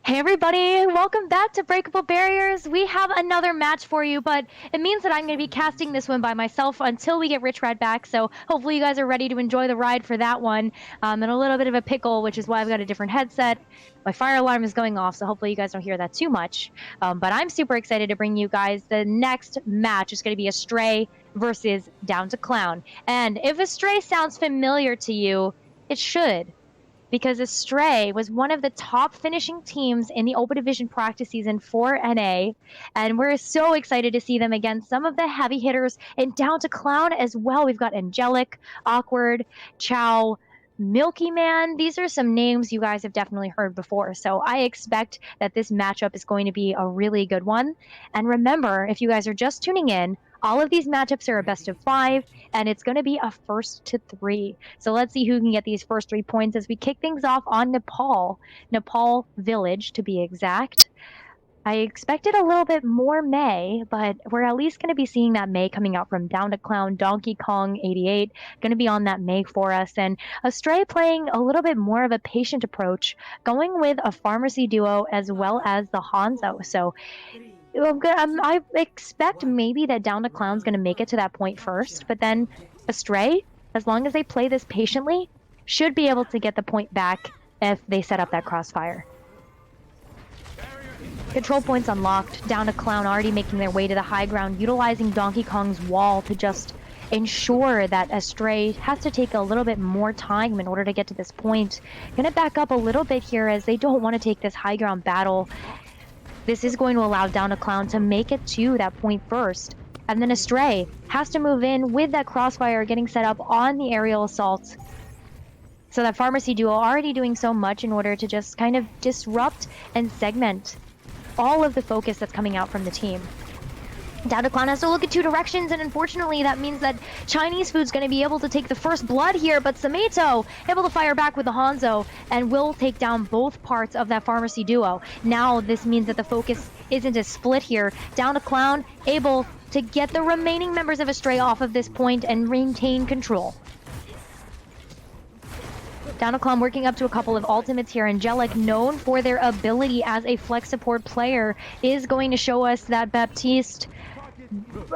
Hey everybody, welcome back to Breakable Barriers. We have another match for you, but it means that I'm going to be casting this one by myself until we get Rich Rad back, so hopefully you guys are ready to enjoy the ride for that one. And a little bit of a pickle, which is why I've got a different headset. My fire alarm is going off, so hopefully you guys don't hear that too much. But I'm super excited to bring you guys the next match. It's going to be Astray versus Down to Clown. And if Astray sounds familiar to you, it should, because Astray was one of the top finishing teams in the Open Division practice season for NA, and we're so excited to see them against some of the heavy hitters and Down to Clown as well. We've got Angelic, Awkward, Chow, Milky Man. These are some names you guys have definitely heard before, so I expect that this matchup is going to be a really good one. And remember, if you guys are just tuning in, all of these matchups are a best of 5, and it's going to be a first to 3. So let's see who can get these first 3 points as we kick things off on Nepal Village to be exact. I expected a little bit more May, but we're at least going to be seeing that May coming out from Down to Clown. Donkey Kong 88 going to be on that May for us, and Astray playing a little bit more of a patient approach, going with a pharmacy duo as well as the Hanzo. So I expect maybe that Down to Clown's going to make it to that point first, but then Astray, as long as they play this patiently, should be able to get the point back if they set up that crossfire. Control points unlocked. Down to Clown already making their way to the high ground, utilizing Donkey Kong's wall to just ensure that Astray has to take a little bit more time in order to get to this point. Gonna back up a little bit here as they don't want to take this high ground battle. This is going to allow Down to Clown to make it to that point first. And then Astray has to move in with that crossfire getting set up on the aerial assault. So that pharmacy duo already doing so much in order to just kind of disrupt and segment all of the focus that's coming out from the team. Down to Clown has to look at 2 directions, and unfortunately that means that Chinese Food's going to be able to take the first blood here, but Sameto able to fire back with the Hanzo and will take down both parts of that pharmacy duo. Now this means that the focus isn't as split here. Down to Clown able to get the remaining members of Astray off of this point and maintain control. Down to Clown working up to a couple of ultimates here. Angelic, known for their ability as a flex support player, is going to show us that Baptiste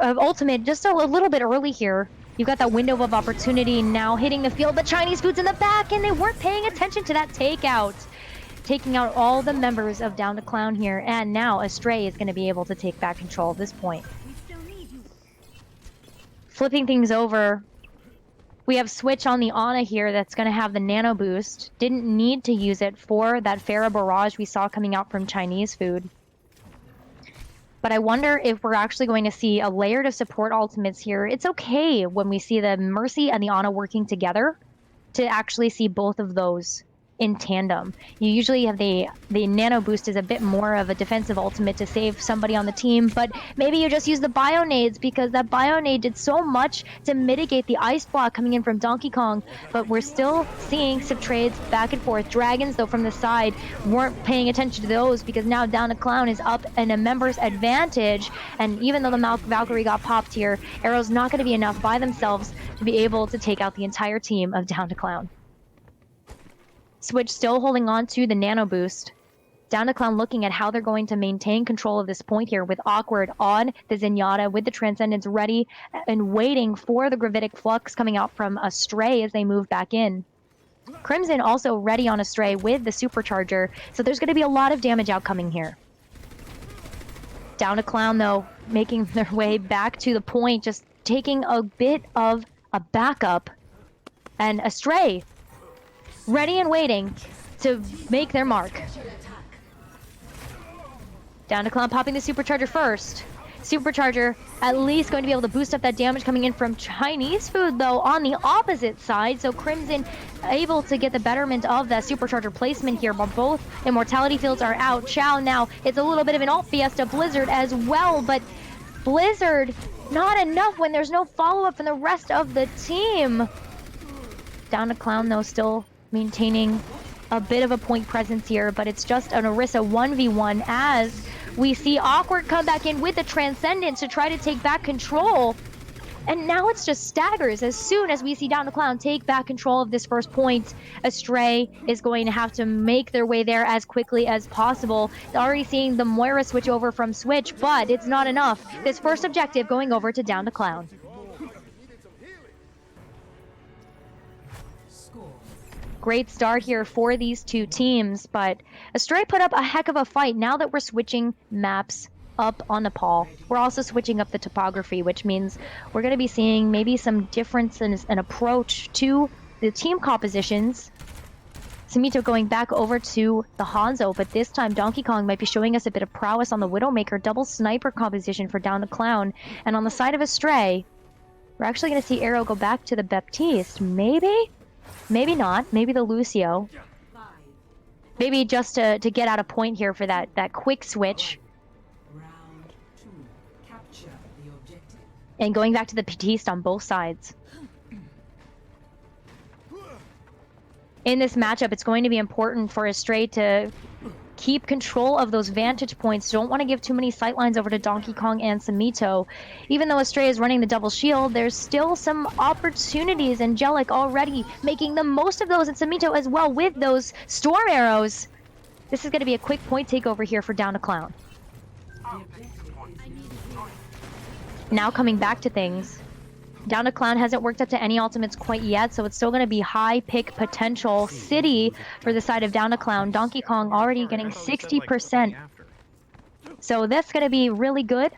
ultimate just a little bit early here. You've got that window of opportunity now hitting the field, but Chinese Food's in the back, and they weren't paying attention to that takeout. Taking out all the members of Down to Clown here, and now Astray is going to be able to take back control at this point. Flipping things over, we have Switch on the Ana here that's going to have the nano boost. Didn't need to use it for that Farah barrage we saw coming out from Chinese Food. But I wonder if we're actually going to see a layered of support ultimates here. It's okay when we see the Mercy and the Ana working together to actually see both of those in tandem. You usually have the nano boost is a bit more of a defensive ultimate to save somebody on the team, but maybe you just use the bio nades because that bio nade did so much to mitigate the ice block coming in from Donkey Kong. But we're still seeing some trades back and forth. Dragons, though, from the side weren't paying attention to those because now Down to Clown is up in a member's advantage, and even though the Valkyrie got popped here, Arrow's not going to be enough by themselves to be able to take out the entire team of Down to Clown. Switch still holding on to the nano boost. Down to Clown looking at how they're going to maintain control of this point here with Awkward on the Zenyatta with the Transcendence ready and waiting for the Gravitic Flux coming out from Astray as they move back in. Crimson also ready on Astray with the Supercharger, so there's going to be a lot of damage outcoming here. Down to Clown, though, making their way back to the point, just taking a bit of a backup. And Astray ready and waiting to make their mark. Down to Clown popping the Supercharger first. Supercharger at least going to be able to boost up that damage coming in from Chinese Food, though, on the opposite side. So Crimson able to get the betterment of that Supercharger placement here, but both Immortality Fields are out. Chow now, it's a little bit of an alt fiesta. Blizzard as well, but Blizzard not enough when there's no follow-up from the rest of the team. Down to Clown, though, still maintaining a bit of a point presence here, but it's just an Orisa 1v1 as we see Awkward come back in with the Transcendence to try to take back control. And now it's just staggers. As soon as we see Down to Clown take back control of this first point, Astray is going to have to make their way there as quickly as possible. Already seeing the Moira switch over from Switch, but it's not enough. This first objective going over to Down to Clown. Great start here for these two teams, but Astray put up a heck of a fight. Now that we're switching maps up on Nepal, we're also switching up the topography, which means we're going to be seeing maybe some difference in an approach to the team compositions. Samito going back over to the Hanzo, but this time Donkey Kong might be showing us a bit of prowess on the Widowmaker. Double sniper composition for Down to Clown. And on the side of Astray, we're actually going to see Arrow go back to the Baptiste. Maybe? Maybe not. Maybe the Lucio. Maybe just to get out a point here for that quick switch. And going back to the Baptiste on both sides. In this matchup, it's going to be important for Astray to keep control of those vantage points. Don't want to give too many sightlines over to Donkey Kong and Samito. Even though Astray is running the double shield, there's still some opportunities. Angelic already making the most of those, and Samito as well with those storm arrows. This is going to be a quick point takeover here for Down to Clown. Now coming back to things. Down to Clown hasn't worked up to any ultimates quite yet, so it's still going to be high pick potential city for the side of Down to Clown. Donkey Kong already getting 60%. So that's going to be really good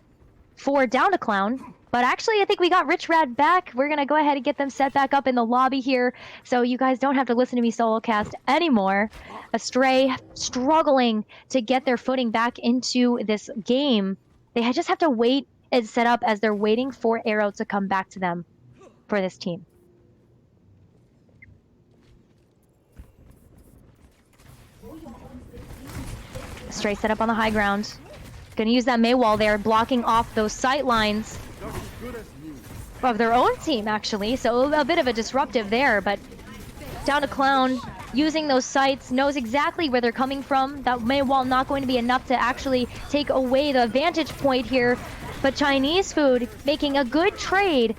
for Down to Clown. But actually, I think we got Rich Rad back. We're going to go ahead and get them set back up in the lobby here, so you guys don't have to listen to me solo cast anymore. Astray struggling to get their footing back into this game. They just have to wait and set up as they're waiting for Arrow to come back to them for this team. Astray set up on the high ground. Gonna use that May wall there, blocking off those sight lines of their own team, actually. So a bit of a disruptive there, but Down to Clown using those sights, knows exactly where they're coming from. That May wall not going to be enough to actually take away the vantage point here. But Chinese Food making a good trade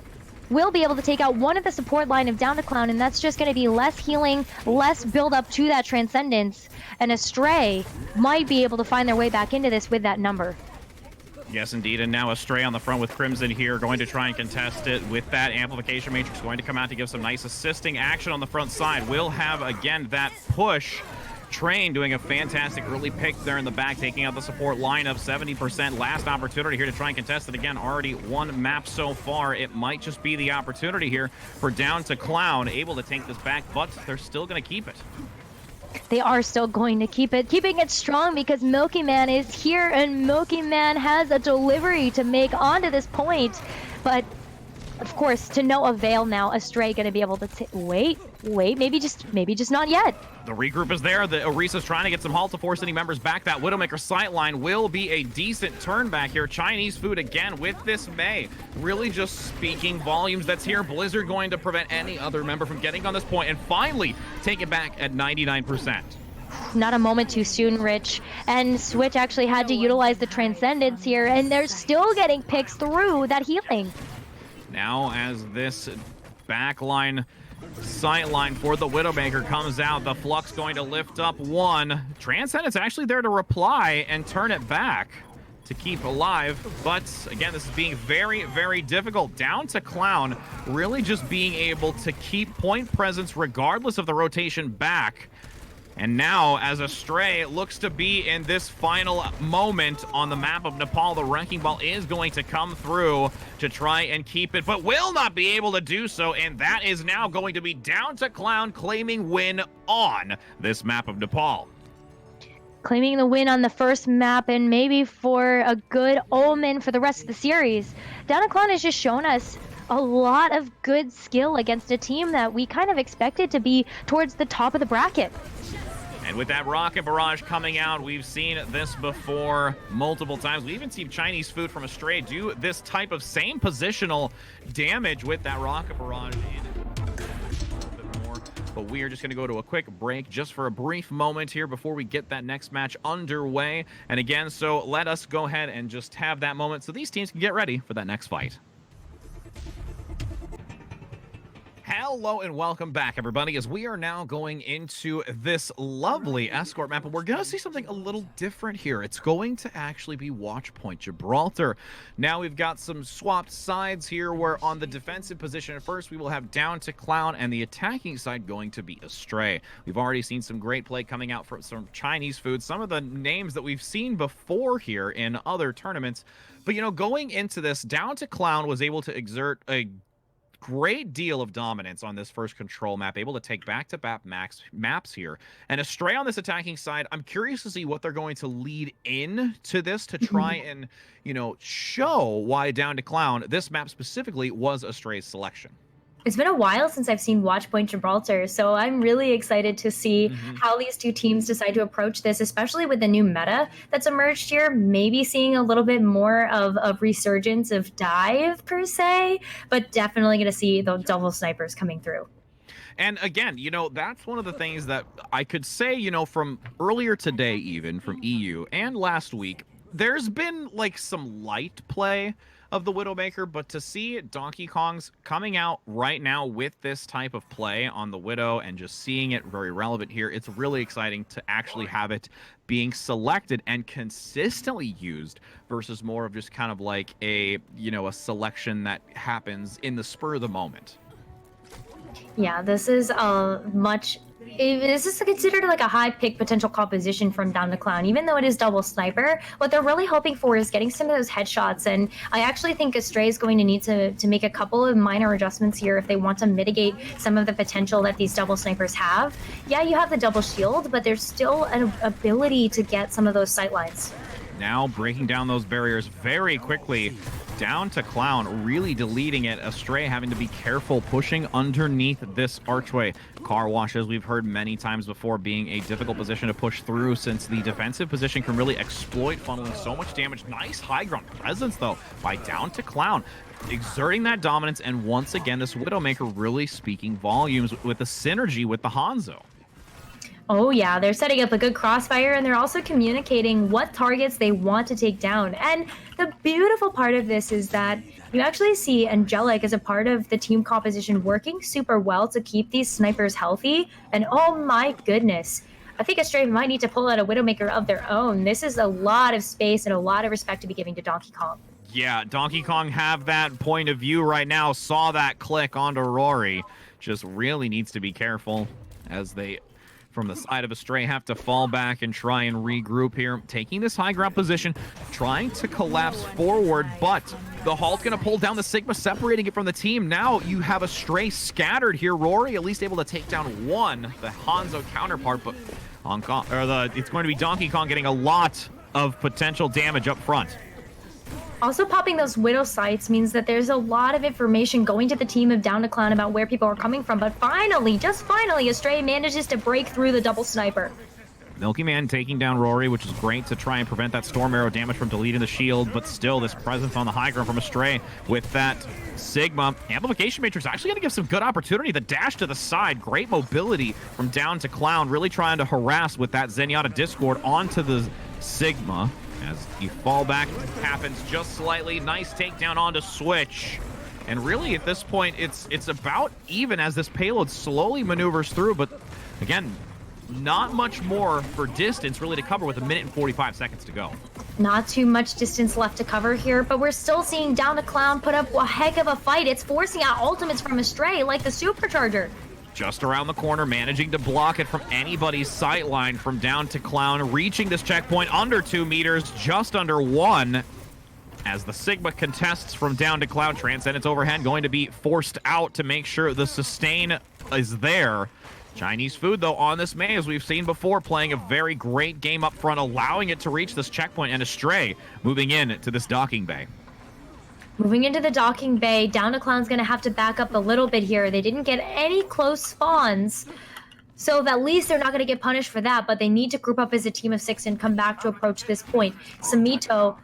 will be able to take out one of the support line of Down to Clown, and that's just going to be less healing, less build up to that Transcendence, and Astray might be able to find their way back into this with that number. Yes, indeed, and now Astray on the front with Crimson here, going to try and contest it with that Amplification Matrix, going to come out to give some nice assisting action on the front side. We'll have, again, that push. Train doing a fantastic early pick there in the back, taking out the support lineup. 70% last opportunity here to try and contest it again. Already one map so far. It might just be the opportunity here for Down to Clown, able to take this back, but they're still going to keep it. They are still going to keep it, keeping it strong because Milky Man is here, and Milky Man has a delivery to make onto this point. But of course, to no avail now. Astray going to be able to wait, maybe just not yet. The regroup is there. The Orisa's trying to get some halt to force any members back. That Widowmaker sightline will be a decent turn back here. Chinese Food again with this May. Really just speaking volumes. That's here. Blizzard going to prevent any other member from getting on this point and finally take it back at 99%. Not a moment too soon, Rich. And Switch actually had to utilize the Transcendence here, and they're still getting picks through that healing. Now as this backline sightline for the Widowmaker comes out, the Flux going to lift up one. Transcendence actually there to reply and turn it back to keep alive. But again, this is being very, very difficult. Down to Clown really just being able to keep point presence regardless of the rotation back. And now, as Astray looks to be in this final moment on the map of Nepal, the Wrecking Ball is going to come through to try and keep it, but will not be able to do so, and that is now going to be Down to Clown claiming win on this map of Nepal. Claiming the win on the first map, and maybe for a good omen for the rest of the series. Down to Clown has just shown us a lot of good skill against a team that we kind of expected to be towards the top of the bracket. And with that Rocket Barrage coming out, we've seen this before multiple times. We even seen Chinese Food from Astray do this type of same positional damage with that Rocket Barrage. But we are just going to go to a quick break just for a brief moment here before we get that next match underway. And again, so let us go ahead and just have that moment so these teams can get ready for that next fight. Hello and welcome back, everybody, as we are now going into this lovely escort map, and we're going to see something a little different here. It's going to actually be Watch Point Gibraltar. Now we've got some swapped sides here, where on the defensive position at first we will have Down to Clown, and the attacking side going to be Astray. We've already seen some great play coming out from some Chinese food, some of the names that we've seen before here in other tournaments. But, you know, going into this, Down to Clown was able to exert a great deal of dominance on this first control map, able to take back-to-back maps here. And Astray on this attacking side, I'm curious to see what they're going to lead in to this to try and, you know, show why Down to Clown, this map specifically, was Astray's selection. It's been a while since I've seen Watch Point Gibraltar, so I'm really excited to see how these two teams decide to approach this, especially with the new meta that's emerged here. Maybe seeing a little bit more of a resurgence of dive, per se, but definitely going to see the double snipers coming through. And again, you know, that's one of the things that I could say, you know, from earlier today, even from EU and last week, there's been like some light play of the Widowmaker, but to see Donkey Kong's coming out right now with this type of play on the Widow and just seeing it very relevant here, it's really exciting to actually have it being selected and consistently used versus more of just kind of like a, you know, a selection that happens in the spur of the moment. Yeah, this is this is considered like a high pick potential composition from Down to Clown. Even though it is double sniper, what they're really hoping for is getting some of those headshots. And I actually think Astray is going to need to make a couple of minor adjustments here if they want to mitigate some of the potential that these double snipers have. Yeah, you have the double shield, but there's still an ability to get some of those sightlines. Now breaking down those barriers very quickly. Down to Clown, really deleting it. Astray having to be careful pushing underneath this archway. Car wash, as we've heard many times before, being a difficult position to push through since the defensive position can really exploit funneling so much damage. Nice high ground presence, though, by Down to Clown, exerting that dominance, and once again, this Widowmaker really speaking volumes with the synergy with the Hanzo. Oh yeah, they're setting up a good crossfire, and they're also communicating what targets they want to take down. And the beautiful part of this is that you actually see Angelic as a part of the team composition working super well to keep these snipers healthy. And oh my goodness, I think Astray might need to pull out a Widowmaker of their own. This is a lot of space and a lot of respect to be giving to Donkey Kong. Yeah, Donkey Kong have that point of view right now, saw that click onto Rory. Just really needs to be careful as they, from the side of Astray, have to fall back and try and regroup here. Taking this high ground position, trying to collapse forward, but the Hulk's going to pull down the Sigma, separating it from the team. Now you have Astray scattered here. Rory at least able to take down one, the Hanzo counterpart, but it's going to be Donkey Kong getting a lot of potential damage up front. Also, popping those Widow sites means that there's a lot of information going to the team of Down to Clown about where people are coming from. But finally, just finally, Astray manages to break through the double sniper. Milky Man taking down Rory, which is great to try and prevent that Storm Arrow damage from deleting the shield, but still this presence on the high ground from Astray with that Sigma. Amplification Matrix actually going to give some good opportunity. The dash to the side, great mobility from Down to Clown, really trying to harass with that Zenyatta Discord onto the Sigma. As you fall back, happens just slightly. Nice takedown onto Switch. And really, at this point, it's about even as this payload slowly maneuvers through. But again, not much more for distance really to cover with 1 minute and 45 seconds to go. Not too much distance left to cover here, but we're still seeing Down to Clown put up a heck of a fight. It's forcing out ultimates from Astray, like the Supercharger. Just around the corner, managing to block it from anybody's sightline from Down to Clown, reaching this checkpoint under 2 meters, just under 1. As the Sigma contests from Down to Clown, Transcendence overhead going to be forced out to make sure the sustain is there. Chinese food, though, on this May, as we've seen before, playing a very great game up front, allowing it to reach this checkpoint, and Astray moving in to this docking bay. Moving into the docking bay, Down to Clown's going to have to back up a little bit here. They didn't get any close spawns, so at least they're not going to get punished for that, but they need to group up as a team of 6 and come back to approach this point. Samito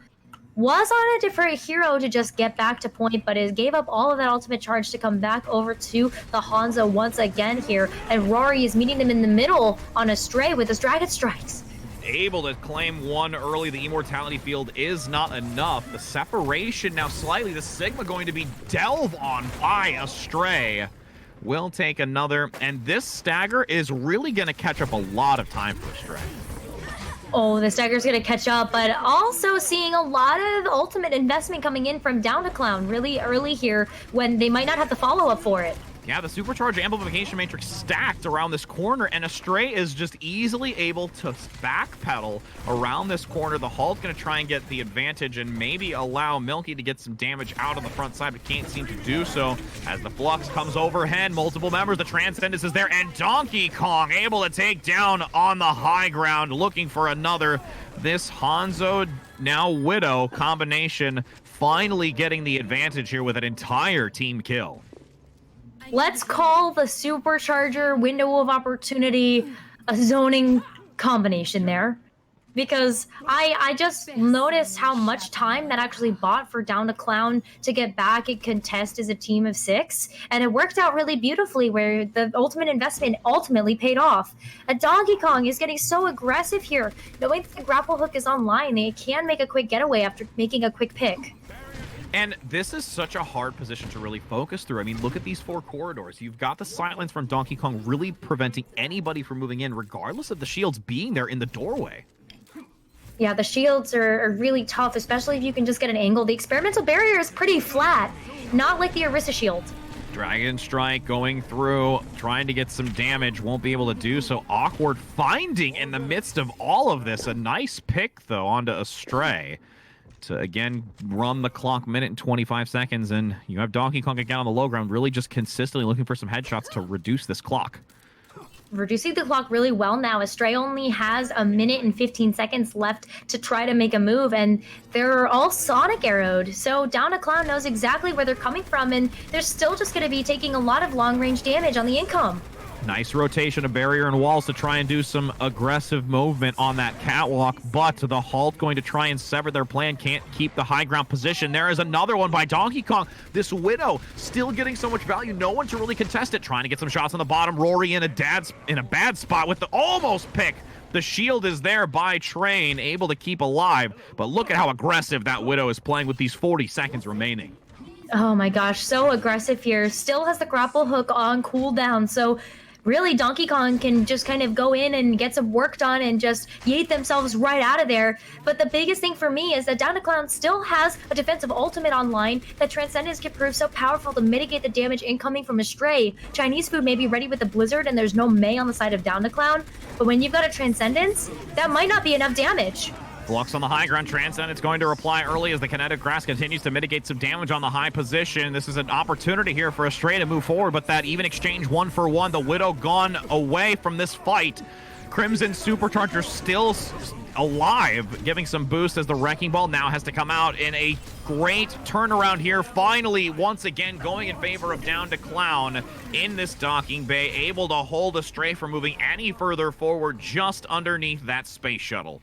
was on a different hero to just get back to point, but it gave up all of that ultimate charge to come back over to the Hanzo once again here, and Rory is meeting them in the middle on Astray with his Dragon Strikes. Able to claim one early. The immortality field is not enough. The separation now slightly. The Sigma going to be delve on by Astray. will take another, and this stagger is really going to catch up a lot of time for Astray. Oh, the stagger's gonna catch up, but also seeing a lot of ultimate investment coming in from Down to Clown really early here when they might not have the follow-up for it. Yeah, the supercharged amplification matrix stacked around this corner, and Astray is just easily able to backpedal around this corner. The Hulk going to try and get the advantage and maybe allow Milky to get some damage out on the front side, but can't seem to do so. As the Flux comes overhead, multiple members, the Transcendence is there, and Donkey Kong able to take down on the high ground, looking for another. This Hanzo, now Widow combination finally getting the advantage here with an entire team kill. Let's call the supercharger window of opportunity a zoning combination there. Because I just noticed how much time that actually bought for Down to Clown to get back and contest as a team of 6. And it worked out really beautifully where the ultimate investment ultimately paid off. And Donkey Kong is getting so aggressive here. Knowing that the grapple hook is online, they can make a quick getaway after making a quick pick. And this is such a hard position to really focus through. I mean, look at these 4 corridors. You've got the silence from Donkey Kong really preventing anybody from moving in, regardless of the shields being there in the doorway. Yeah, the shields are really tough, especially if you can just get an angle. The experimental barrier is pretty flat, not like the Orisa shield. Dragon Strike going through, trying to get some damage, won't be able to do so. Awkward finding in the midst of all of this. A nice pick, though, onto Astray to, again, run the clock, minute and 25 seconds, and you have Donkey Kong again on the low ground, really just consistently looking for some headshots to reduce this clock. Reducing the clock really well now. Astray only has a minute and 15 seconds left to try to make a move, and they're all Sonic arrowed. So Down to Clown knows exactly where they're coming from, and they're still just going to be taking a lot of long-range damage on the income. Nice rotation of barrier and walls to try and do some aggressive movement on that catwalk, but the Halt going to try and sever their plan, can't keep the high ground position. There is another one by Donkey Kong. This Widow still getting so much value, no one to really contest it, trying to get some shots on the bottom. Rory in a bad spot with the almost pick. The shield is there by Train, able to keep alive, but look at how aggressive that Widow is playing with these 40 seconds remaining. Oh my gosh, so aggressive here. Still has the grapple hook on cooldown, so really Donkey Kong can just kind of go in and get some work done and just yeet themselves right out of there. But the biggest thing for me is that Down to Clown still has a defensive ultimate online that Transcendence can prove so powerful to mitigate the damage incoming from Astray. Chinese food may be ready with the Blizzard and there's no Mei on the side of Down to Clown, but when you've got a Transcendence, that might not be enough damage. Flux on the high ground. Transcendence going to reply early as the kinetic grass continues to mitigate some damage on the high position. This is an opportunity here for Astray to move forward, but that even exchange 1-for-1. The Widow gone away from this fight. Crimson Supercharger still alive, giving some boost as the Wrecking Ball now has to come out in a great turnaround here. Finally, once again, going in favor of Down to Clown in this docking bay, able to hold Astray from moving any further forward just underneath that space shuttle.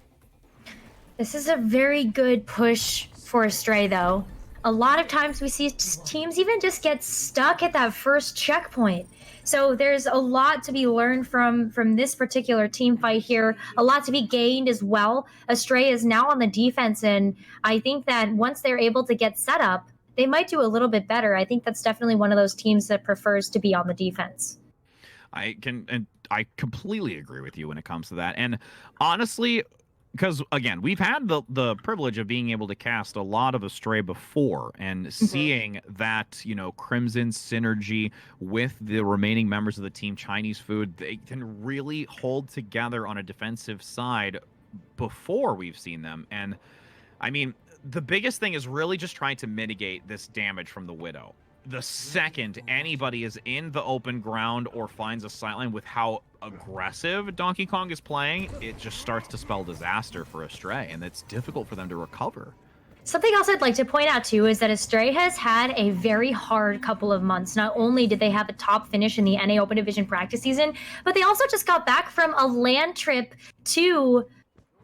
This is a very good push for Astray, though. A lot of times we see teams even just get stuck at that first checkpoint. So there's a lot to be learned from this particular team fight here, a lot to be gained as well. Astray is now on the defense, and I think that once they're able to get set up, they might do a little bit better. I think that's definitely one of those teams that prefers to be on the defense. I completely agree with you when it comes to that. And honestly, because, again, we've had the privilege of being able to cast a lot of Astray before and seeing that, Crimson synergy with the remaining members of the team, Chinese food, they can really hold together on a defensive side before we've seen them. And, I mean, the biggest thing is really just trying to mitigate this damage from the Widow. The second anybody is in the open ground or finds a sightline with how aggressive Donkey Kong is playing, it just starts to spell disaster for Astray, and it's difficult for them to recover. Something else I'd like to point out, too, is that Astray has had a very hard couple of months. Not only did they have a top finish in the NA Open Division practice season, but they also just got back from a land trip to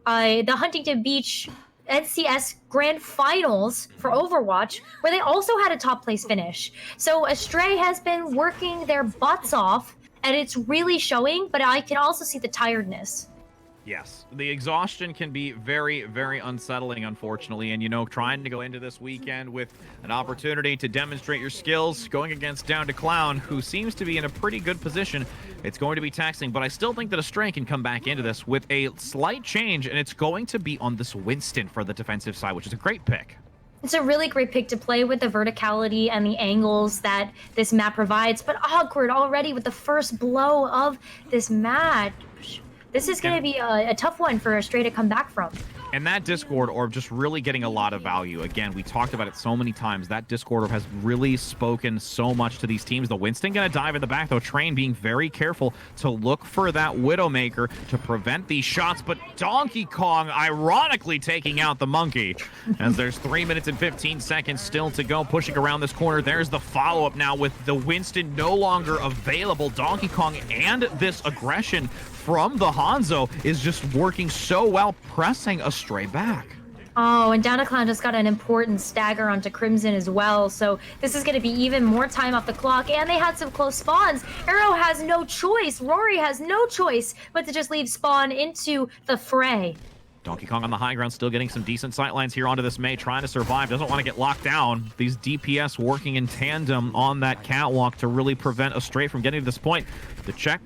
the Huntington Beach NCS Grand Finals for Overwatch, where they also had a top place finish. So Astray has been working their butts off, and it's really showing, but I can also see the tiredness. Yes, the exhaustion can be very, very unsettling, unfortunately. And, you know, trying to go into this weekend with an opportunity to demonstrate your skills, going against Down to Clown, who seems to be in a pretty good position, it's going to be taxing. But I still think that Astray can come back into this with a slight change, and it's going to be on this Winston for the defensive side, which is a great pick. It's a really great pick to play with the verticality and the angles that this map provides, but awkward already with the first blow of this match. This is going to be a tough one for Astray to come back from. And that Discord orb just really getting a lot of value. Again, we talked about it so many times. That Discord orb has really spoken so much to these teams. The Winston going to dive in the back, though. Train being very careful to look for that Widowmaker to prevent these shots. But Donkey Kong ironically taking out the monkey as there's 3 minutes and 15 seconds still to go. Pushing around this corner. There's the follow-up now with the Winston no longer available. Donkey Kong and this aggression from the Hanzo is just working so well, pressing Astray back. Oh, and Down to Clown just got an important stagger onto Crimson as well, so this is going to be even more time off the clock, and they had some close spawns. Arrow has no choice, Rory has no choice but to just leave Spawn into the fray. Donkey Kong on the high ground, still getting some decent sightlines here onto this Mei, trying to survive, doesn't want to get locked down. These DPS working in tandem on that catwalk to really prevent Astray from getting to this point. The check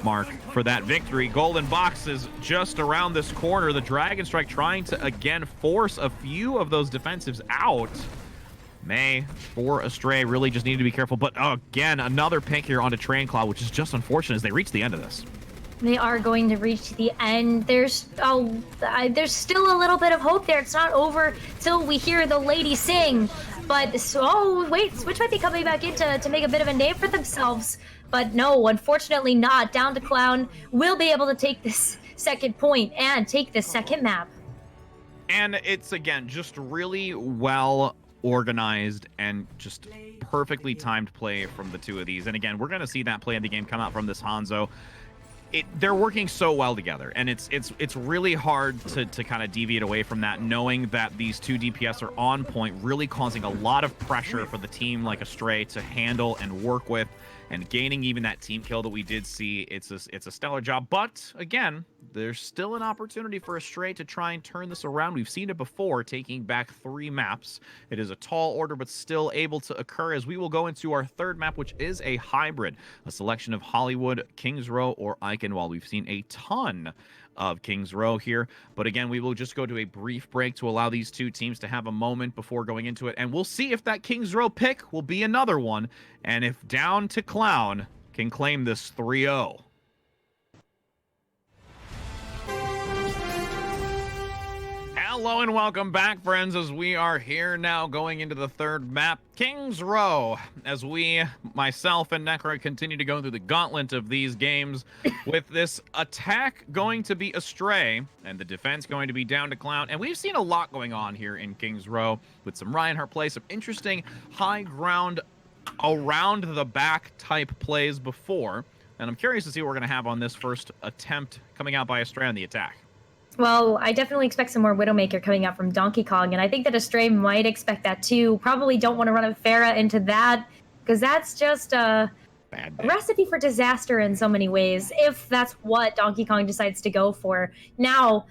mark for that victory. Golden Box is just around this corner. The Dragon Strike trying to, again, force a few of those defensives out. Mei for Astray really just need to be careful. But again, another pick here onto Train Cloud, which is just unfortunate as they reach the end of this. They are going to reach the end. There's still a little bit of hope there. It's not over till we hear the lady sing. But wait, Switch might be coming back in to make a bit of a name for themselves. But no, unfortunately not. Down to Clown will be able to take this second point and take this second map. And it's, again, just really well organized and just perfectly timed play from the two of these. And again, we're going to see that play in the game come out from this Hanzo. They're working so well together, and it's really hard to kind of deviate away from that, knowing that these two DPS are on point, really causing a lot of pressure for the team like Astray to handle and work with, and gaining even that team kill that we did see. It's a stellar job, but again, there's still an opportunity for Astray to try and turn this around. We've seen it before, taking back 3 maps. It is a tall order, but still able to occur as we will go into our third map, which is a hybrid, a selection of Hollywood, Kings Row, or Eichenwald. We've seen a ton of Kings Row here, but again, we will just go to a brief break to allow these two teams to have a moment before going into it, and we'll see if that Kings Row pick will be another one, and if Down to Clown can claim this 3-0. Hello and welcome back, friends, as we are here now going into the third map, Kings Row, as we, myself and Necro, continue to go through the gauntlet of these games with this attack going to be Astray and the defense going to be Down to Clown. And we've seen a lot going on here in Kings Row with some Reinhardt plays, some interesting high ground around the back type plays before. And I'm curious to see what we're going to have on this first attempt coming out by Astray on the attack. Well, I definitely expect some more Widowmaker coming out from Donkey Kong, and I think that Astray might expect that too. Probably don't want to run a Pharah into that, because that's just a recipe for disaster in so many ways, if that's what Donkey Kong decides to go for. Now,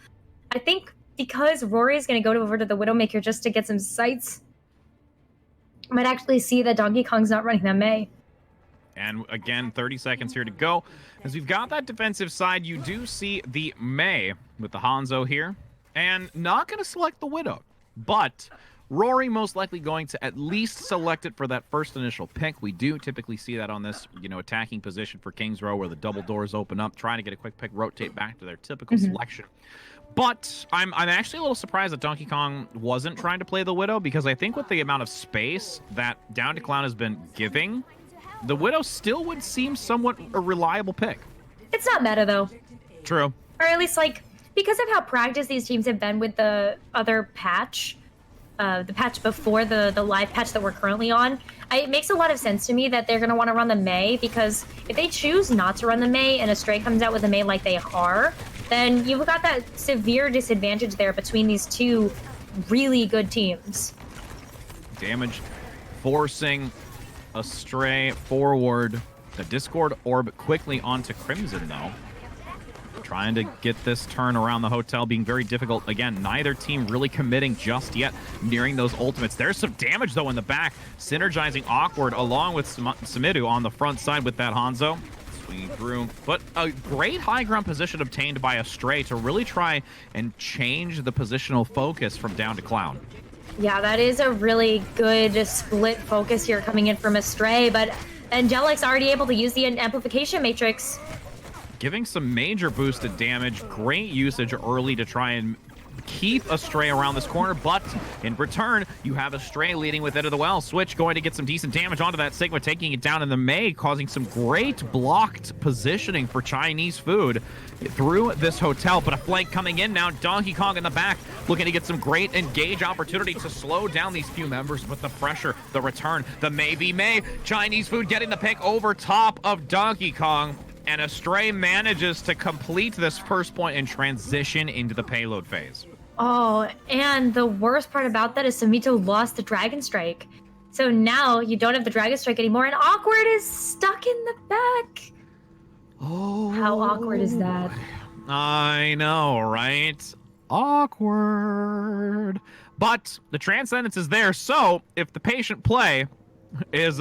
I think because Rory is going to go over to the Widowmaker just to get some sights, I might actually see that Donkey Kong's not running that Mei. And again, 30 seconds here to go. As we've got that defensive side, you do see the Mei with the Hanzo here. And not going to select the Widow. But Rory most likely going to at least select it for that first initial pick. We do typically see that on this, attacking position for Kings Row where the double doors open up, trying to get a quick pick, rotate back to their typical selection. But I'm actually a little surprised that Donkey Kong wasn't trying to play the Widow, because I think with the amount of space that Down to Clown has been giving, the Widow still would seem somewhat a reliable pick. It's not meta, though. True. Or at least, because of how practiced these teams have been with the other patch, the patch before the live patch that we're currently on, it makes a lot of sense to me that they're going to want to run the Mei, because if they choose not to run the Mei and Astray comes out with a Mei like they are, then you've got that severe disadvantage there between these two really good teams. Damage forcing Astray forward. The Discord orb quickly onto Crimson, though. trying to get this turn around the hotel being very difficult. Again, neither team really committing just yet, nearing those ultimates. There's some damage, though, in the back, synergizing Awkward along with Samidu on the front side with that Hanzo. Swinging through, but a great high ground position obtained by Astray to really try and change the positional focus from down to Clown. Yeah, that is a really good split focus here coming in from Astray, but Angelic's already able to use the amplification matrix. Giving some major boosted damage, great usage early to try and keep Astray around this corner, but in return, you have Astray leading with Into the Well. Switch going to get some decent damage onto that Sigma, taking it down in the May, causing some great blocked positioning for Chinese food through this hotel, but a flank coming in now. Donkey Kong in the back, looking to get some great engage opportunity to slow down these few members with the pressure, the return, the May v May. Chinese food getting the pick over top of Donkey Kong. And Astray manages to complete this first point and transition into the payload phase. Oh, and the worst part about that is Samito lost the Dragon Strike. So now you don't have the Dragon Strike anymore, and Awkward is stuck in the back. Oh. How awkward is that? I know, right? Awkward. But the Transcendence is there, so if the patient play is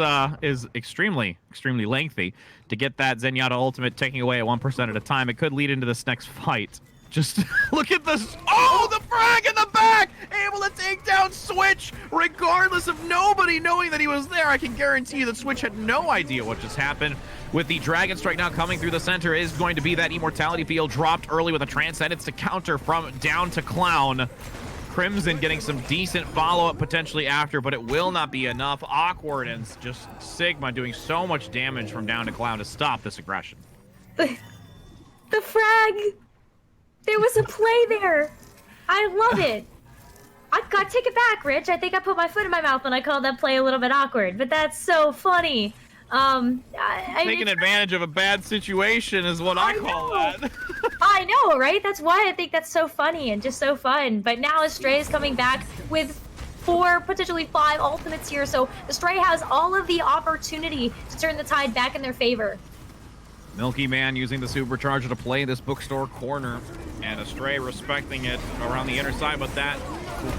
extremely lengthy to get that Zenyatta ultimate taking away at 1% at a time, it could lead into this next fight. Just look at this. Oh, the frag in the back! Able to take down Switch, regardless of nobody knowing that he was there. I can guarantee you that Switch had no idea what just happened. With the Dragon Strike now coming through the center, is going to be that Immortality Field dropped early with a Transcendence to counter from down to Clown. Crimson getting some decent follow-up potentially after, but it will not be enough. Awkward and just Sigma doing so much damage from down to Clown to stop this aggression. The frag! There was a play there! I love it! I gotta take it back, Rich. I think I put my foot in my mouth when I called that play a little bit awkward, but that's so funny. Taking advantage of a bad situation is what I call that. I know, right? That's why I think that's so funny and just so fun. But now Astray is coming back with 4, potentially 5 ultimates here, so Astray has all of the opportunity to turn the tide back in their favor. Milky Man using the supercharger to play this bookstore corner, and Astray respecting it around the inner side, but that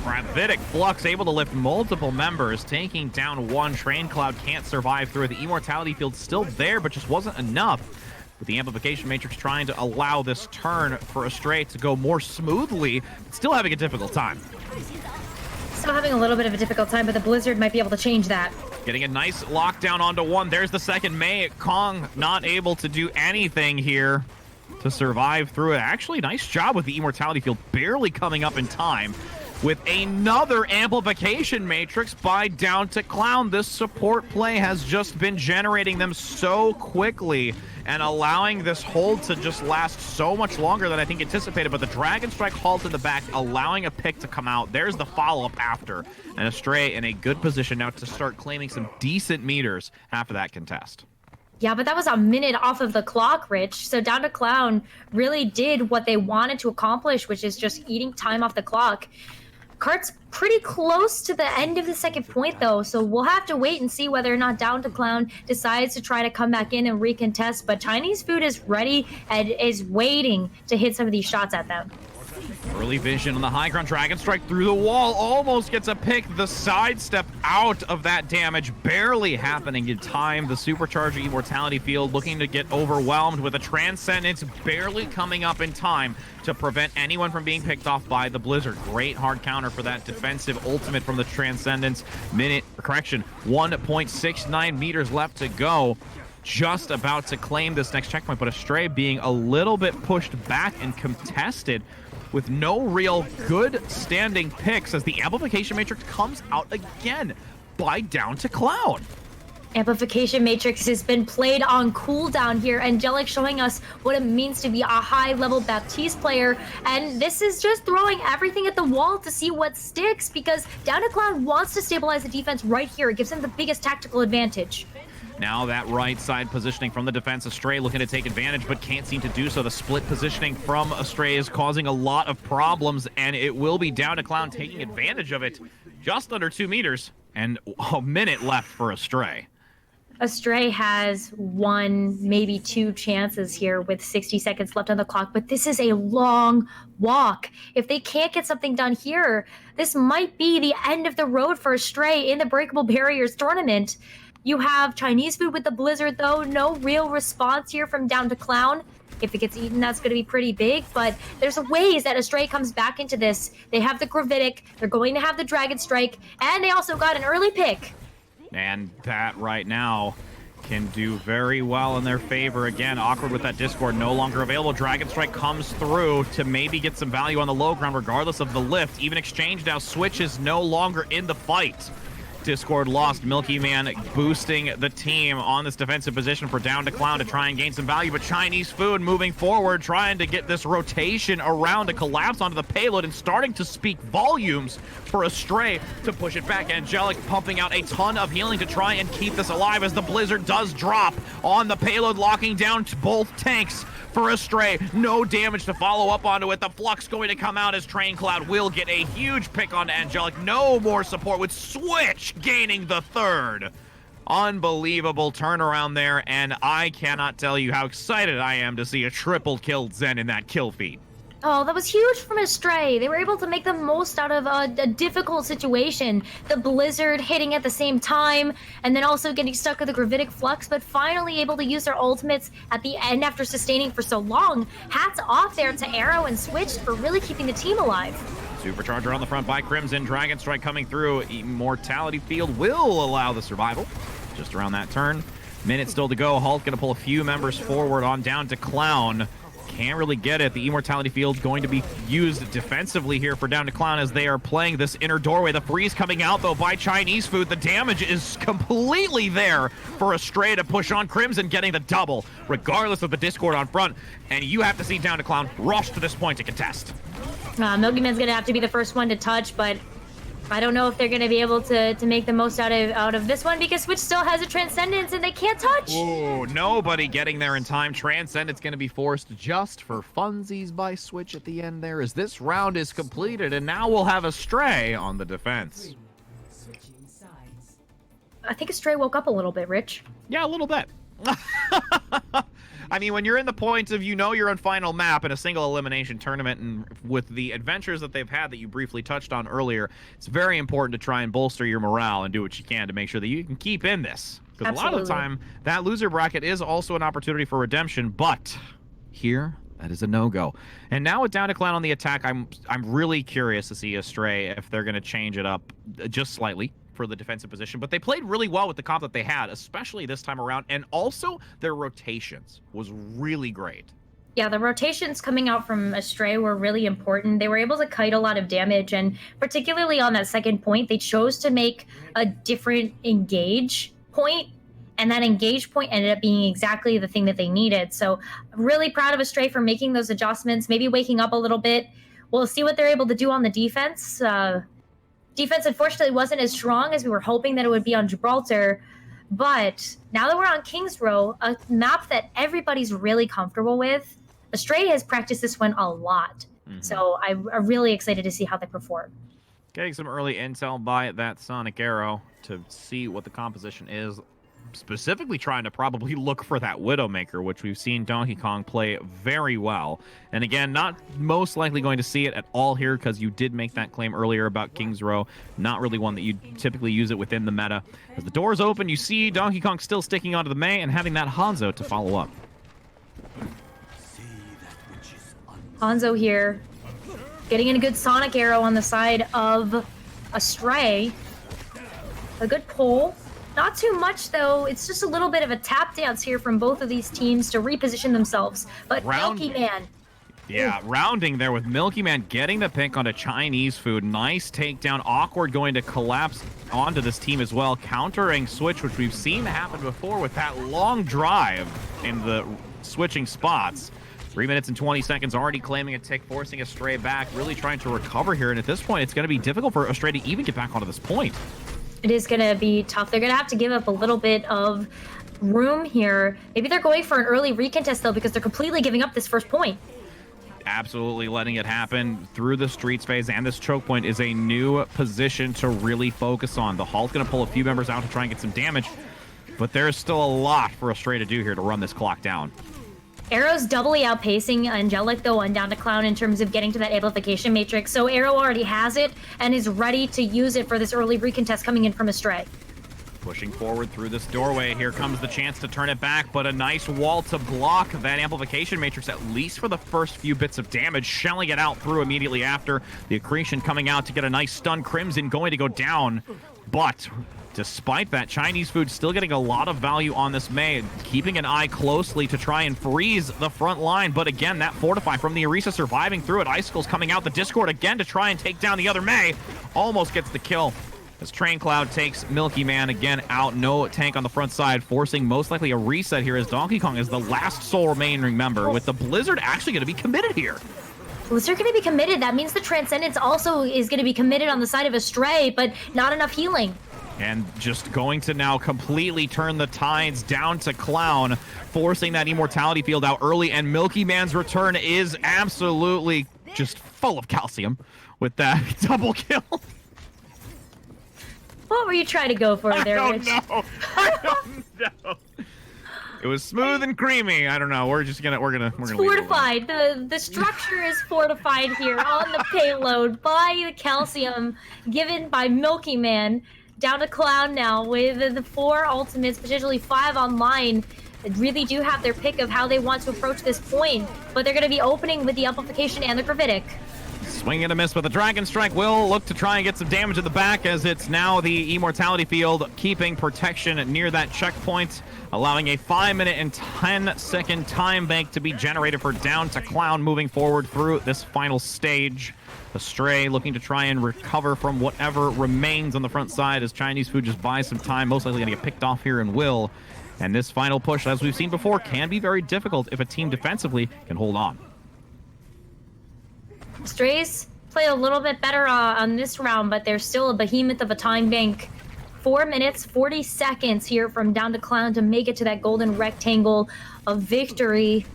Gravitic Flux able to lift multiple members, taking down one. Train Cloud can't survive through it. The Immortality Field's still there, but just wasn't enough. With the Amplification Matrix trying to allow this turn for Astray to go more smoothly, but still having a difficult time. Still having a little bit of a difficult time, but the Blizzard might be able to change that. Getting a nice lockdown onto one. There's the second May. Kong not able to do anything here to survive through it. Actually, nice job with the Immortality Field, barely coming up in time. With another Amplification Matrix by down to Clown. This support play has just been generating them so quickly and allowing this hold to just last so much longer than I think anticipated. But the Dragon Strike halt in the back, allowing a pick to come out. There's the follow-up after. And Astray in a good position now to start claiming some decent meters after that contest. Yeah, but that was a minute off of the clock, Rich. So down to Clown really did what they wanted to accomplish, which is just eating time off the clock. Cart's pretty close to the end of the second point, though, so we'll have to wait and see whether or not Down to Clown decides to try to come back in and recontest, but Chinese food is ready and is waiting to hit some of these shots at them. Early vision on the high ground. Dragon Strike through the wall. Almost gets a pick. The sidestep out of that damage. Barely happening in time. The Supercharger Immortality Field looking to get overwhelmed with a Transcendence barely coming up in time to prevent anyone from being picked off by the Blizzard. Great hard counter for that defensive ultimate from the Transcendence. 1.69 meters left to go. Just about to claim this next checkpoint, but Astray being a little bit pushed back and contested with no real good standing picks as the Amplification Matrix comes out again by down to Clown. Amplification Matrix has been played on cooldown here. Angelic showing us what it means to be a high-level Baptiste player, and this is just throwing everything at the wall to see what sticks, because Down to Clown wants to stabilize the defense right here. It gives him the biggest tactical advantage. Now that right side positioning from the defense, Astray looking to take advantage, but can't seem to do so. The split positioning from Astray is causing a lot of problems, and it will be down to Clown taking advantage of it. Just under 2 meters, and a minute left for Astray. Astray has 1, maybe 2 chances here with 60 seconds left on the clock, but this is a long walk. If they can't get something done here, this might be the end of the road for Astray in the Breakable Barriers tournament. You have Chinese food with the Blizzard, though. No real response here from Down to Clown. If it gets eaten, that's going to be pretty big, but there's ways that Astray comes back into this. They have the Gravitic, they're going to have the Dragon Strike, and they also got an early pick. And that right now can do very well in their favor. Again, awkward with that Discord no longer available. Dragon Strike comes through to maybe get some value on the low ground regardless of the lift. Even exchange now, Switch is no longer in the fight. Discord lost. Milky Man boosting the team on this defensive position for Down to Clown to try and gain some value, but Chinese Food moving forward, trying to get this rotation around to collapse onto the payload and starting to speak volumes for Astray to push it back. Angelic pumping out a ton of healing to try and keep this alive as the Blizzard does drop on the payload, locking down both tanks for Astray. No damage to follow up onto it. The Flux going to come out as Train Cloud will get a huge pick onto Angelic. No more support with Switch gaining the third. Unbelievable turnaround there, and I cannot tell you how excited I am to see a triple kill Zen in that kill feed. Oh, that was huge from Astray. They were able to make the most out of a difficult situation. The Blizzard hitting at the same time, and then also getting stuck with the Gravitic Flux, but finally able to use their ultimates at the end after sustaining for so long. Hats off there to Arrow and Switch for really keeping the team alive. Supercharger on the front by Crimson. Dragon Strike coming through. Immortality Field will allow the survival. Just around that turn. Minute still to go. Hulk going to pull a few members forward on Down to Clown. Can't really get it. The Immortality Field's going to be used defensively here for Down to Clown as they are playing this inner doorway. The freeze coming out, though, by Chinese Food. The damage is completely there for Astray to push on. Crimson getting the double, regardless of the Discord on front. And you have to see Down to Clown rush to this point to contest. Milky Man's going to have to be the first one to touch, but I don't know if they're going to be able to make the most out of this one because Switch still has a Transcendence and they can't touch. Ooh, nobody getting there in time. Transcendence going to be forced just for funsies by Switch at the end there as this round is completed, and now we'll have Astray on the defense. I think Astray woke up a little bit, Rich. Yeah, a little bit. I mean, when you're in the point of, you're on final map in a single elimination tournament, and with the adventures that they've had that you briefly touched on earlier, it's very important to try and bolster your morale and do what you can to make sure that you can keep in this. Because a lot of the time, that loser bracket is also an opportunity for redemption, but here, that is a no-go. And now with Down to Clown on the attack, I'm really curious to see Astray if they're going to change it up just slightly for the defensive position, but they played really well with the comp that they had, especially this time around, and also their rotations was really great. Yeah, the rotations coming out from Astray were really important. They were able to kite a lot of damage, and particularly on that second point, they chose to make a different engage point, and that engage point ended up being exactly the thing that they needed. So I'm really proud of Astray for making those adjustments, maybe waking up a little bit. We'll see what they're able to do on the defense. Defense, unfortunately, wasn't as strong as we were hoping that it would be on Gibraltar. But now that we're on Kings Row, a map that everybody's really comfortable with, Astray has practiced this one a lot. So I'm really excited to see how they perform. Getting some early intel by that Sonic Arrow to see what the composition is. Specifically trying to probably look for that Widowmaker, which we've seen Donkey Kong play very well. And again, not most likely going to see it at all here because you did make that claim earlier about Kings Row. Not really one that you typically use it within the meta. As the doors open, you see Donkey Kong still sticking onto the Mei and having that Hanzo to follow up. Hanzo here, getting in a good Sonic Arrow on the side of Astray. A good pull. Not too much, though. It's just a little bit of a tap dance here from both of these teams to reposition themselves. But Milky Man. Yeah, rounding there with Milky Man getting the pick onto Chinese Food. Nice takedown. Awkward going to collapse onto this team as well. Countering Switch, which we've seen happen before with that long drive in the switching spots. 3 minutes and 20 seconds already claiming a tick, forcing Astray back. Really trying to recover here. And at this point, it's going to be difficult for Astray to even get back onto this point. It is going to be tough. They're going to have to give up a little bit of room here. Maybe they're going for an early recontest, though, because they're completely giving up this first point. Absolutely letting it happen through the streets phase, and this choke point is a new position to really focus on. The Hulk's going to pull a few members out to try and get some damage. But there's still a lot for Astray to do here to run this clock down. Arrow's doubly outpacing Angelic, though, on down to Clown in terms of getting to that amplification matrix. So Arrow already has it and is ready to use it for this early recontest coming in from Astray. Pushing forward through this doorway. Here comes the chance to turn it back, but a nice wall to block that amplification matrix, at least for the first few bits of damage. Shelling it out through immediately after. The accretion coming out to get a nice stun. Crimson going to go down, but despite that, Chinese Food still getting a lot of value on this Mei, keeping an eye closely to try and freeze the front line. But again, that Fortify from the Orisa surviving through it. Icicles coming out the Discord again to try and take down the other Mei. Almost gets the kill as Train Cloud takes Milky Man again out. No tank on the front side, forcing most likely a reset here as Donkey Kong is the last sole remaining member, with the Blizzard actually going to be committed here. Blizzard going to be committed. That means the Transcendence also is going to be committed on the side of Astray, but not enough healing. And just going to now completely turn the tides down to Clown, forcing that immortality field out early, and Milky Man's return is absolutely just full of calcium with that double kill. What were you trying to go for there, Rich? I don't know. It was smooth and creamy. I don't know. We're gonna fortified. The structure is fortified here on the payload by the calcium given by Milky Man. Down to Clown now with the 4 ultimates, potentially 5 online. They really do have their pick of how they want to approach this point, but they're going to be opening with the amplification and the gravitic. Swing and a miss, but the Dragon Strike will look to try and get some damage in the back, as it's now the immortality field keeping protection near that checkpoint, allowing a 5-minute and 10-second time bank to be generated for down to Clown moving forward through this final stage. Astray looking to try and recover from whatever remains on the front side as Chinese Food just buys some time, most likely going to get picked off here and will. And this final push, as we've seen before, can be very difficult if a team defensively can hold on. Strays play a little bit better on this round, but there's still a behemoth of a time bank. 4 minutes, 40 seconds here from down to Clown to make it to that golden rectangle of victory.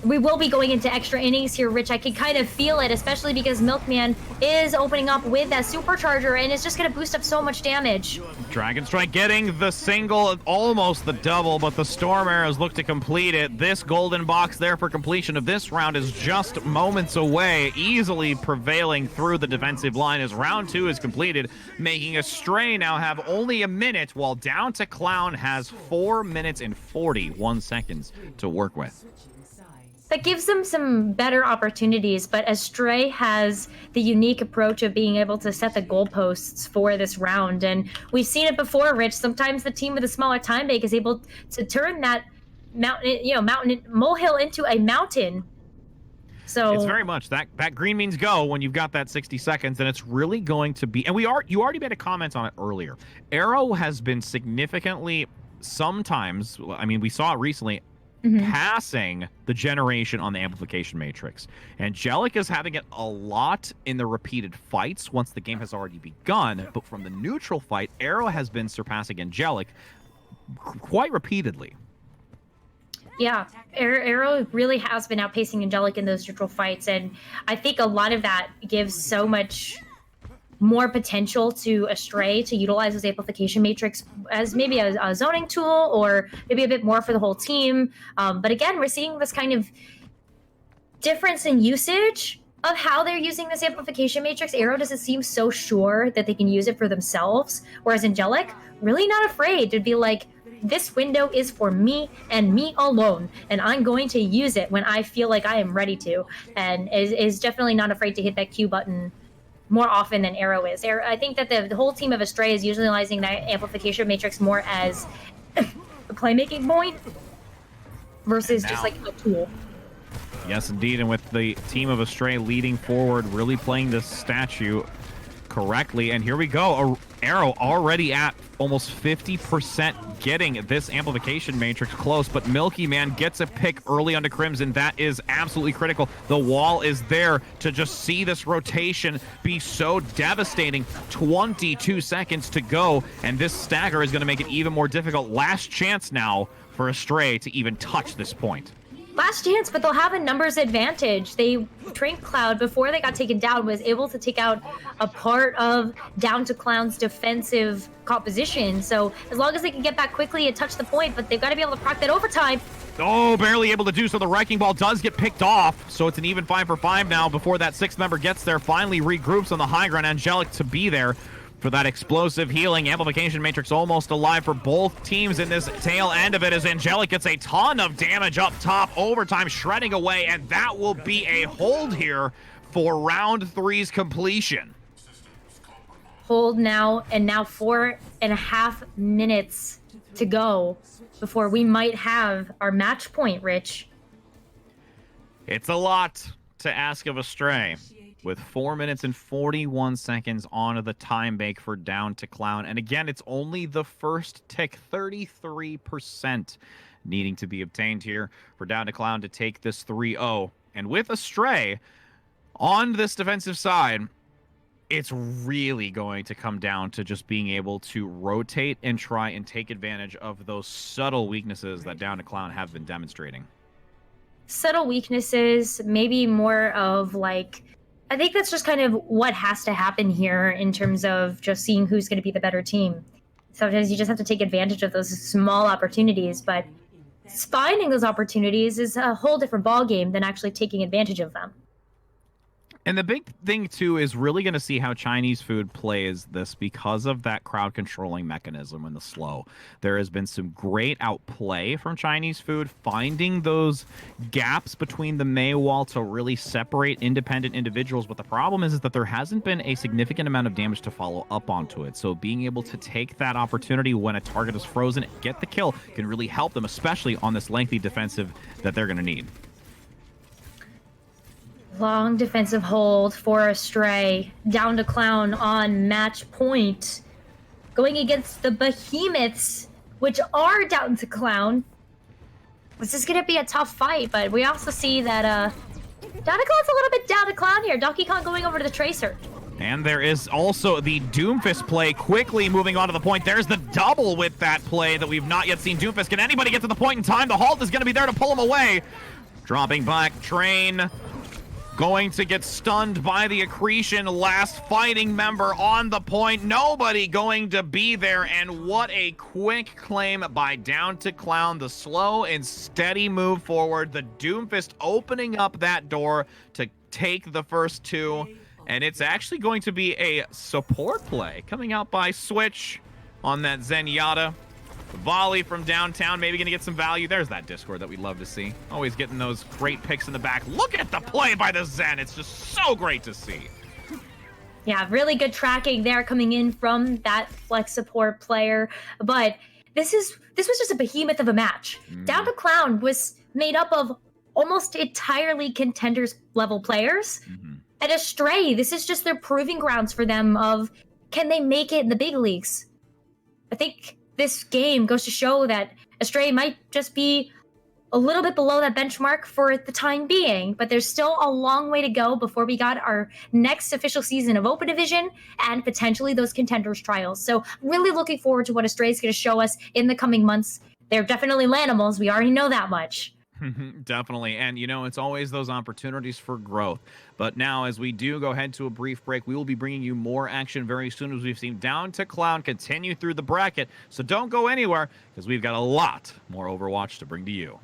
We will be going into extra innings here, Rich. I can kind of feel it, especially because Milkman is opening up with that supercharger, and it's just going to boost up so much damage. Dragon Strike getting the single, almost the double, but the Storm Arrows look to complete it. This golden box there for completion of this round is just moments away, easily prevailing through the defensive line as round 2 is completed, making Astray now have only a minute, while down to Clown has 4 minutes and 41 seconds to work with. That gives them some better opportunities, but Astray has the unique approach of being able to set the goalposts for this round, and we've seen it before, Rich. Sometimes the team with a smaller time bank is able to turn that molehill into a mountain. So it's very much that green means go when you've got that 60 seconds, and it's really going to be. And you already made a comment on it earlier. Arrow has been significantly, sometimes, I mean, we saw it recently. Passing the generation on the amplification matrix. Angelic is having it a lot in the repeated fights once the game has already begun, but from the neutral fight, Arrow has been surpassing Angelic quite repeatedly. Yeah, Arrow really has been outpacing Angelic in those neutral fights, and I think a lot of that gives so much more potential to Astray to utilize this amplification matrix as maybe a zoning tool, or maybe a bit more for the whole team. But again, we're seeing this kind of difference in usage of how they're using this amplification matrix. Arrow doesn't seem so sure that they can use it for themselves, whereas Angelic, really not afraid to be like, this window is for me and me alone, and I'm going to use it when I feel like I am ready to, and is definitely not afraid to hit that Q button more often than Arrow is. I think that the whole team of Astray is utilizing that amplification matrix more as a playmaking point versus just like a tool. Yes, indeed. And with the team of Astray leading forward, really playing this statue correctly. And here we go. Arrow already at almost 50% getting this amplification matrix close, but Milky Man gets a pick early onto Crimson. That is absolutely critical. The wall is there to just see this rotation be so devastating. 22 seconds to go, and this stagger is going to make it even more difficult. Last chance now for Astray to even touch this point. Last chance, but they'll have a numbers advantage. Trank Cloud, before they got taken down, was able to take out a part of Down to Clown's defensive composition. So as long as they can get back quickly and touch the point, but they've got to be able to proc that overtime. Oh, barely able to do so. The Wrecking Ball does get picked off, so it's an even 5 for 5 now before that 6th member gets there. Finally regroups on the high ground. Angelic to be there for that explosive healing. Amplification Matrix almost alive for both teams in this tail end of it as Angelic gets a ton of damage up top. Overtime shredding away, and that will be a hold here for round 3's completion. Hold now, and now 4.5 minutes to go before we might have our match point, Rich. It's a lot to ask of Astray, with 4 minutes and 41 seconds on the time bank for Down to Clown. And again, it's only the first tick, 33% needing to be obtained here for Down to Clown to take this 3-0. And with Astray on this defensive side, it's really going to come down to just being able to rotate and try and take advantage of those subtle weaknesses that Down to Clown have been demonstrating. Subtle weaknesses, maybe more of like, I think that's just kind of what has to happen here in terms of just seeing who's going to be the better team. Sometimes you just have to take advantage of those small opportunities, but finding those opportunities is a whole different ballgame than actually taking advantage of them. And the big thing, too, is really going to see how Chinese food plays this because of that crowd controlling mechanism and the slow. There has been some great outplay from Chinese food, finding those gaps between the Mei wall to really separate independent individuals. But the problem is that there hasn't been a significant amount of damage to follow up onto it. So being able to take that opportunity when a target is frozen, get the kill, can really help them, especially on this lengthy defensive that they're going to need. Long defensive hold for Astray. Down to Clown on match point. Going against the Behemoths, which are Down to Clown. This is going to be a tough fight, but we also see that Down to Clown's a little bit Down to Clown here. Donkey Kong going over to the Tracer. And there is also the Doomfist play quickly moving on to the point. There's the double with that play that we've not yet seen. Doomfist, can anybody get to the point in time? The halt is going to be there to pull him away. Dropping back, Train going to get stunned by the accretion. Last fighting member on the point. Nobody going to be there. And what a quick claim by Down to Clown. The slow and steady move forward. The Doomfist opening up that door to take the first 2. And it's actually going to be a support play coming out by Switch on that Zenyatta. Volley from downtown, maybe going to get some value. There's that Discord that we love to see. Always getting those great picks in the back. Look at the play by the Zen. It's just so great to see. Yeah, really good tracking there coming in from that flex support player. But this was just a behemoth of a match. Down to Clown was made up of almost entirely contenders level players. And Astray, this is just their proving grounds for them of, can they make it in the big leagues? I think this game goes to show that Astray might just be a little bit below that benchmark for the time being, but there's still a long way to go before we got our next official season of Open Division and potentially those contenders trials. So really looking forward to what Astray is going to show us in the coming months. They're definitely Lanimals. We already know that much. Definitely. And, you know, it's always those opportunities for growth. But now, as we do go ahead to a brief break, we will be bringing you more action very soon as we've seen Down to Clown continue through the bracket. So don't go anywhere because we've got a lot more Overwatch to bring to you.